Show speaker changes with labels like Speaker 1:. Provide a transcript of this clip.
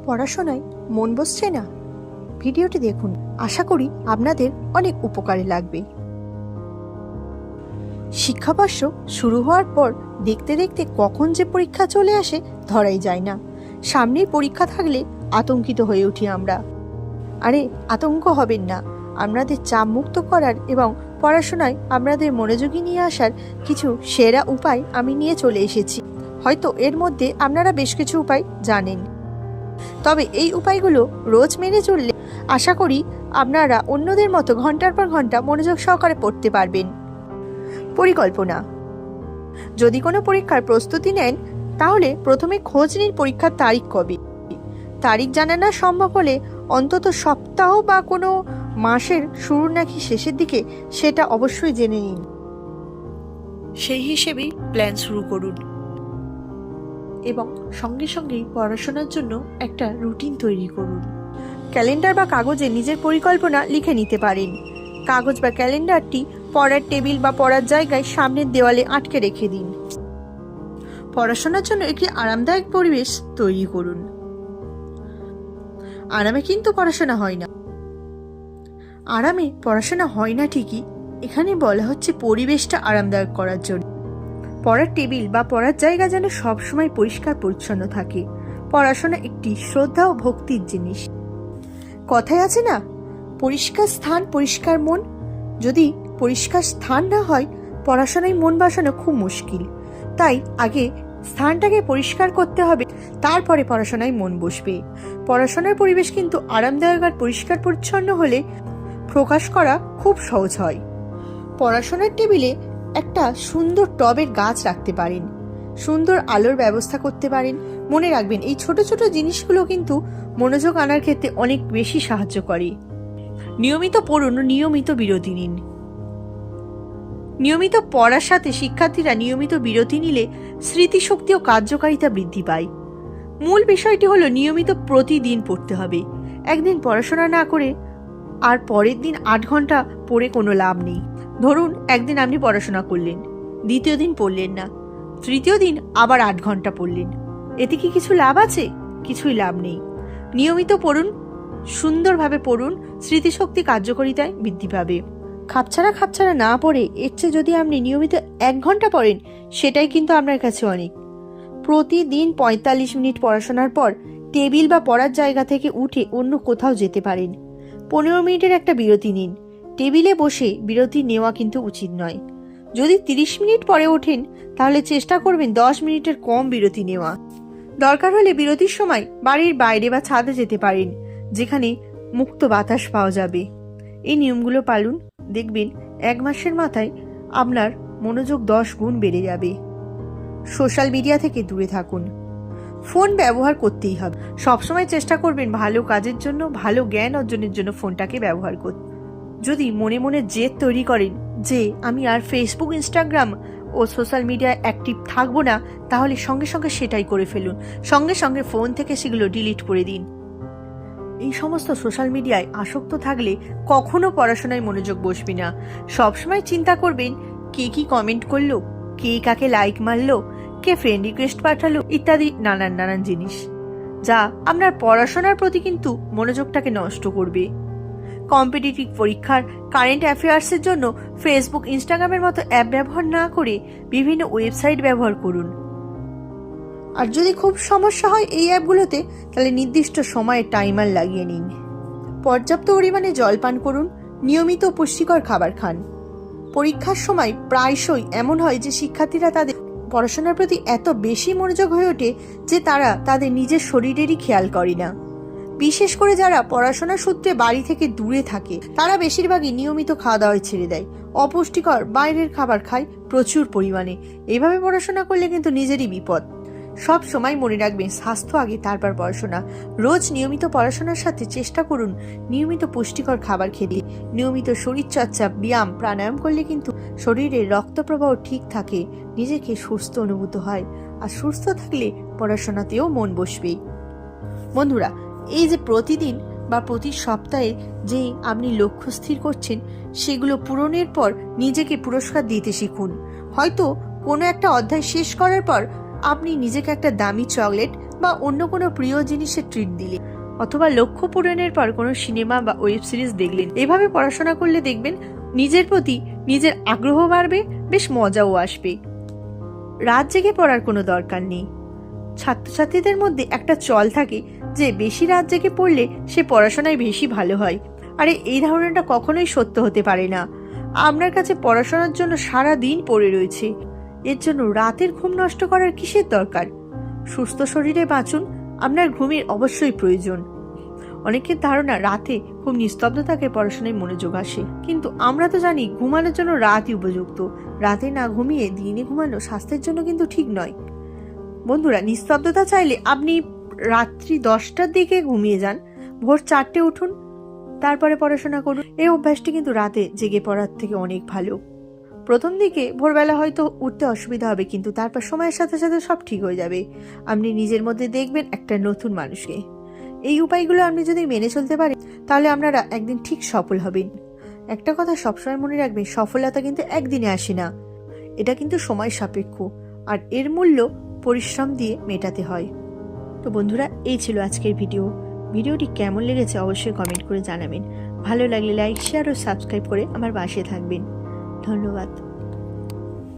Speaker 1: পড়াশোনায় মন বসছে না? ভিডিওটি দেখুন, আশা করি আপনাদের অনেক উপকারে লাগবে। শিক্ষাবর্ষ শুরু হওয়ার পর দেখতে দেখতে কখন যে পরীক্ষা চলে আসে ধরাই যায় না। সামনেই পরীক্ষা থাকলে আতঙ্কিত হয়ে উঠি আমরা। আরে আতঙ্ক হবেন না, আপনাদের চাপ মুক্ত করার এবং পড়াশোনায় আপনাদের মনোযোগী নিয়ে আসার কিছু সেরা উপায় আমি নিয়ে চলে এসেছি। হয়তো এর মধ্যে আপনারা বেশ কিছু উপায় জানেন, তবে এই উপায়গুলো রোজ মেনে চললে আশা করি আপনারা অন্যদের মতো ঘন্টার পর ঘন্টা মনোযোগ সহকারে পড়তে পারবেন। পরিকল্পনা। যদি কোনো পরীক্ষার প্রস্তুতি নেন তাহলে প্রথমে খোঁজ নিন পরীক্ষার তারিখ কবে। তারিখ জানা না সম্ভব হলে অন্তত সপ্তাহ বা কোনো মাসের শুরু নাকি শেষের দিকে সেটা অবশ্যই জেনে নিন। সেই হিসেবেই প্ল্যান শুরু করুন এবং সঙ্গে সঙ্গেই পড়াশোনার জন্য একটা রুটিন তৈরি করুন। ক্যালেন্ডার বা কাগজে নিজের পরিকল্পনা লিখে নিতে পারেন। কাগজ বা ক্যালেন্ডারটি পড়ার টেবিল বা পড়ার জায়গায় সামনের দেওয়ালে আটকে রেখে দিন। পড়াশোনার জন্য একটি আরামদায়ক পরিবেশ তৈরি করুন। আরামে কিন্তু পড়াশোনা হয় না। আরামে পড়াশোনা হয় না ঠিকই, এখানে বলা হচ্ছে পরিবেশটা আরামদায়ক করার জন্য। পড়ার টেবিল বা পড়ার জায়গা যেন সবসময় পরিষ্কার পরিচ্ছন্ন থাকে। পড়াশোনা একটি শ্রদ্ধা ও ভক্তির জিনিস। কথায় আছে না, পরিষ্কার স্থান পরিষ্কার মন। যদি পরিষ্কার স্থান না হয় পড়াশোনায় মন বসানো খুব মুশকিল। তাই আগে স্থানটাকে পরিষ্কার করতে হবে, তারপরে পড়াশোনায় মন বসবে। পড়াশোনার পরিবেশ কিন্তু আরামদায়ক আর পরিষ্কার পরিচ্ছন্ন হলে প্রকাশ করা খুব সহজ হয়। পড়াশোনার টেবিলে একটা সুন্দর টবের গাছ রাখতে পারেন, সুন্দর আলোর ব্যবস্থা করতে পারেন। মনে রাখবেন এই ছোট ছোট জিনিসগুলো কিন্তু মনোযোগ আনার ক্ষেত্রে অনেক বেশি সাহায্য করে। নিয়মিত পড়ুন, নিয়মিত বিরতি নিন। নিয়মিত পড়ার সাথে শিক্ষার্থীরা নিয়মিত বিরতি নিলে স্মৃতিশক্তি ও কার্যকারিতা বৃদ্ধি পায়। মূল বিষয়টি হলো নিয়মিত প্রতিদিন পড়তে হবে। একদিন পড়াশোনা না করে আর পরের দিন 8 ঘন্টা পড়ে কোনো লাভ নেই। ধরুন একদিন আপনি পড়াশোনা করলেন, দ্বিতীয় দিন পড়লেন না, তৃতীয় দিন আবার 8 ঘন্টা পড়লেন, এতে কি কিছু লাভ আছে? কিছুই লাভ নেই। নিয়মিত পড়ুন, সুন্দরভাবে পড়ুন, স্মৃতিশক্তি কার্যকারিতায় বৃদ্ধি পাবে। খাপছাড়া না পড়ে এর চেয়ে যদি আপনি নিয়মিত 1 ঘন্টা পড়েন সেটাই কিন্তু আপনার কাছে অনেক। প্রতিদিন 45 মিনিট পড়াশোনার পর টেবিল বা পড়ার জায়গা থেকে উঠে অন্য কোথাও যেতে পারেন। 15 মিনিটের একটা বিরতি নিন। টেবিলে বসে বিরতি নেওয়া কিন্তু উচিত নয়। যদি 30 মিনিট পরে ওঠেন তাহলে চেষ্টা করবেন 10 মিনিটের কম বিরতি নেওয়া। দরকার হলে বিরতির সময় বাড়ির বাইরে বা ছাদে যেতে পারেন, যেখানে মুক্ত বাতাস পাওয়া যাবে। এই নিয়মগুলো পালুন, দেখবেন 1 মাসের মাথায় আপনার মনোযোগ 10 গুণ বেড়ে যাবে। সোশ্যাল মিডিয়া থেকে দূরে থাকুন। ফোন ব্যবহার করতেই হবে, সবসময় চেষ্টা করবেন ভালো কাজের জন্য, ভালো জ্ঞান অর্জনের জন্য ফোনটাকে ব্যবহার করতে। যদি মনে মনে জেদ তৈরি করেন যে আমি আর ফেসবুক, ইনস্টাগ্রাম ও সোশ্যাল মিডিয়ায় অ্যাক্টিভ থাকবো না, তাহলে সঙ্গে সঙ্গে সেটাই করে ফেলুন। সঙ্গে সঙ্গে ফোন থেকে সেগুলো ডিলিট করে দিন। এই সমস্ত সোশ্যাল মিডিয়ায় আসক্ত থাকলে কখনো পড়াশোনায় মনোযোগ বসবে না। সবসময় চিন্তা করবেন কে কি কমেন্ট করলো, কে কাকে লাইক মারলো, কে ফ্রেন্ড রিকোয়েস্ট পাঠালো, ইত্যাদি নানান জিনিস, যা আপনার পড়াশোনার প্রতি কিন্তু মনোযোগটাকে নষ্ট করবে। কম্পিটিটিভ পরীক্ষার কারেন্ট অ্যাফেয়ার্সের জন্য ফেসবুক, ইনস্টাগ্রামের মতো অ্যাপ ব্যবহার না করে বিভিন্ন ওয়েবসাইট ব্যবহার করুন। আর যদি খুব সমস্যা হয় এই অ্যাপগুলোতে, তাহলে নির্দিষ্ট সময়ে টাইমার লাগিয়ে নিন। পর্যাপ্ত পরিমাণে জল পান করুন, নিয়মিত পুষ্টিকর খাবার খান। পরীক্ষার সময় প্রায়শই এমন হয় যে শিক্ষার্থীরা তাদের পড়াশোনার প্রতি এত বেশি মনোযোগ হয়ে ওঠে যে তারা তাদের নিজের শরীরেরই খেয়াল করে না। বিশেষ করে যারা পড়াশোনার সূত্রে বাড়ি থেকে দূরে থাকে তারা বেশিরভাগই নিয়মিত খাওয়া দাওয়ায় ছেড়ে দেয়, অপুষ্টিকর বাইরের খাবার খায় প্রচুর পরিমাণে। এইভাবে পড়াশোনা করলে কিন্তু নিজেরই বিপদ। সব সময় মনে রাখবেন স্বাস্থ্য আগে, তারপর পড়াশোনা। রোজ নিয়মিত পড়াশোনার সাথে চেষ্টা করুন নিয়মিত পুষ্টিকর খাবার খেতে। নিয়মিত শরীরচর্চা, ব্যায়াম, প্রাণায়াম করলে কিন্তু শরীরের রক্ত প্রবাহ ঠিক থাকে, নিজেকে সুস্থ অনুভূত হয়। আর সুস্থ থাকলে পড়াশোনাতেও মন বসবে। বন্ধুরা, এই যে প্রতিদিন বা প্রতি সপ্তাহে যে আপনি লক্ষ্য স্থির করছেন সেগুলো পূরণের পর নিজেকে পুরস্কার দিতে শিখুন। হয়তো কোনো একটা অধ্যায় শেষ করার পর আপনি নিজেকে একটা দামি চকলেট বা অন্য কোনো প্রিয় জিনিসের ট্রিট দিলে, অথবা লক্ষ্য পূরণের পর কোনো সিনেমা বা ওয়েব সিরিজ দেখলেন। এভাবে পড়াশোনা করলে দেখবেন নিজের প্রতি নিজের আগ্রহ বাড়বে, বেশ মজাও আসবে। রাত জেগে পড়ার কোনো দরকার নেই। ছাত্রছাত্রীদের মধ্যে একটা চল থাকে যে বেশি রাত জেগে পড়লে সে পড়াশোনায় বেশি ভালো হয়। আরে এই ধারণাটা কখনোই সত্য হতে পারে না। আপনার কাছে পড়াশোনার জন্য সারা দিন পড়ে রয়েছে, এর জন্য রাতের ঘুম নষ্ট করার কিসের দরকার? সুস্থ শরীরে বাঁচুন, আপনার ঘুমের অবশ্যই প্রয়োজন। অনেকের ধারণা রাতে খুব নিস্তব্ধতাকে পড়াশোনায় মনোযোগ আসে, কিন্তু আমরা তো জানি ঘুমানোর জন্য রাতই উপযুক্ত। রাতে না ঘুমিয়ে দিনে ঘুমানো স্বাস্থ্যের জন্য কিন্তু ঠিক নয়। বন্ধুরা, নিস্তব্ধতা চাইলে আপনি রাত্রি 10টার দিকে ঘুমিয়ে যান, ভোর 4টে উঠুন, তারপরে পড়াশোনা করুন। এই অভ্যাসটি কিন্তু রাতে জেগে পড়ার থেকে অনেক ভালো। প্রথম দিকে ভোরবেলা হয়তো উঠতে অসুবিধা হবে, কিন্তু তারপর সময়ের সাথে সাথে সব ঠিক হয়ে যাবে। আপনি নিজের মধ্যে দেখবেন একটা নতুন মানুষকে। এই উপায়গুলো আপনি যদি মেনে চলতে পারেন, তাহলে আপনারা একদিন ঠিক সফল হবেন। একটা কথা সবসময় মনে রাখবেন, সফলতা কিন্তু একদিনে আসে না, এটা কিন্তু সময় সাপেক্ষ, আর এর মূল্য পরিশ্রম দিয়ে মেটাতে হয়। তো বন্ধুরা, এই ছিল আজকের ভিডিওটি কেমন লেগেছে অবশ্যই কমেন্ট করে জানাবেন। ভালো লাগলে লাইক, শেয়ার ও সাবস্ক্রাইব করে আমার পাশে থাকবেন। ধন্যবাদ।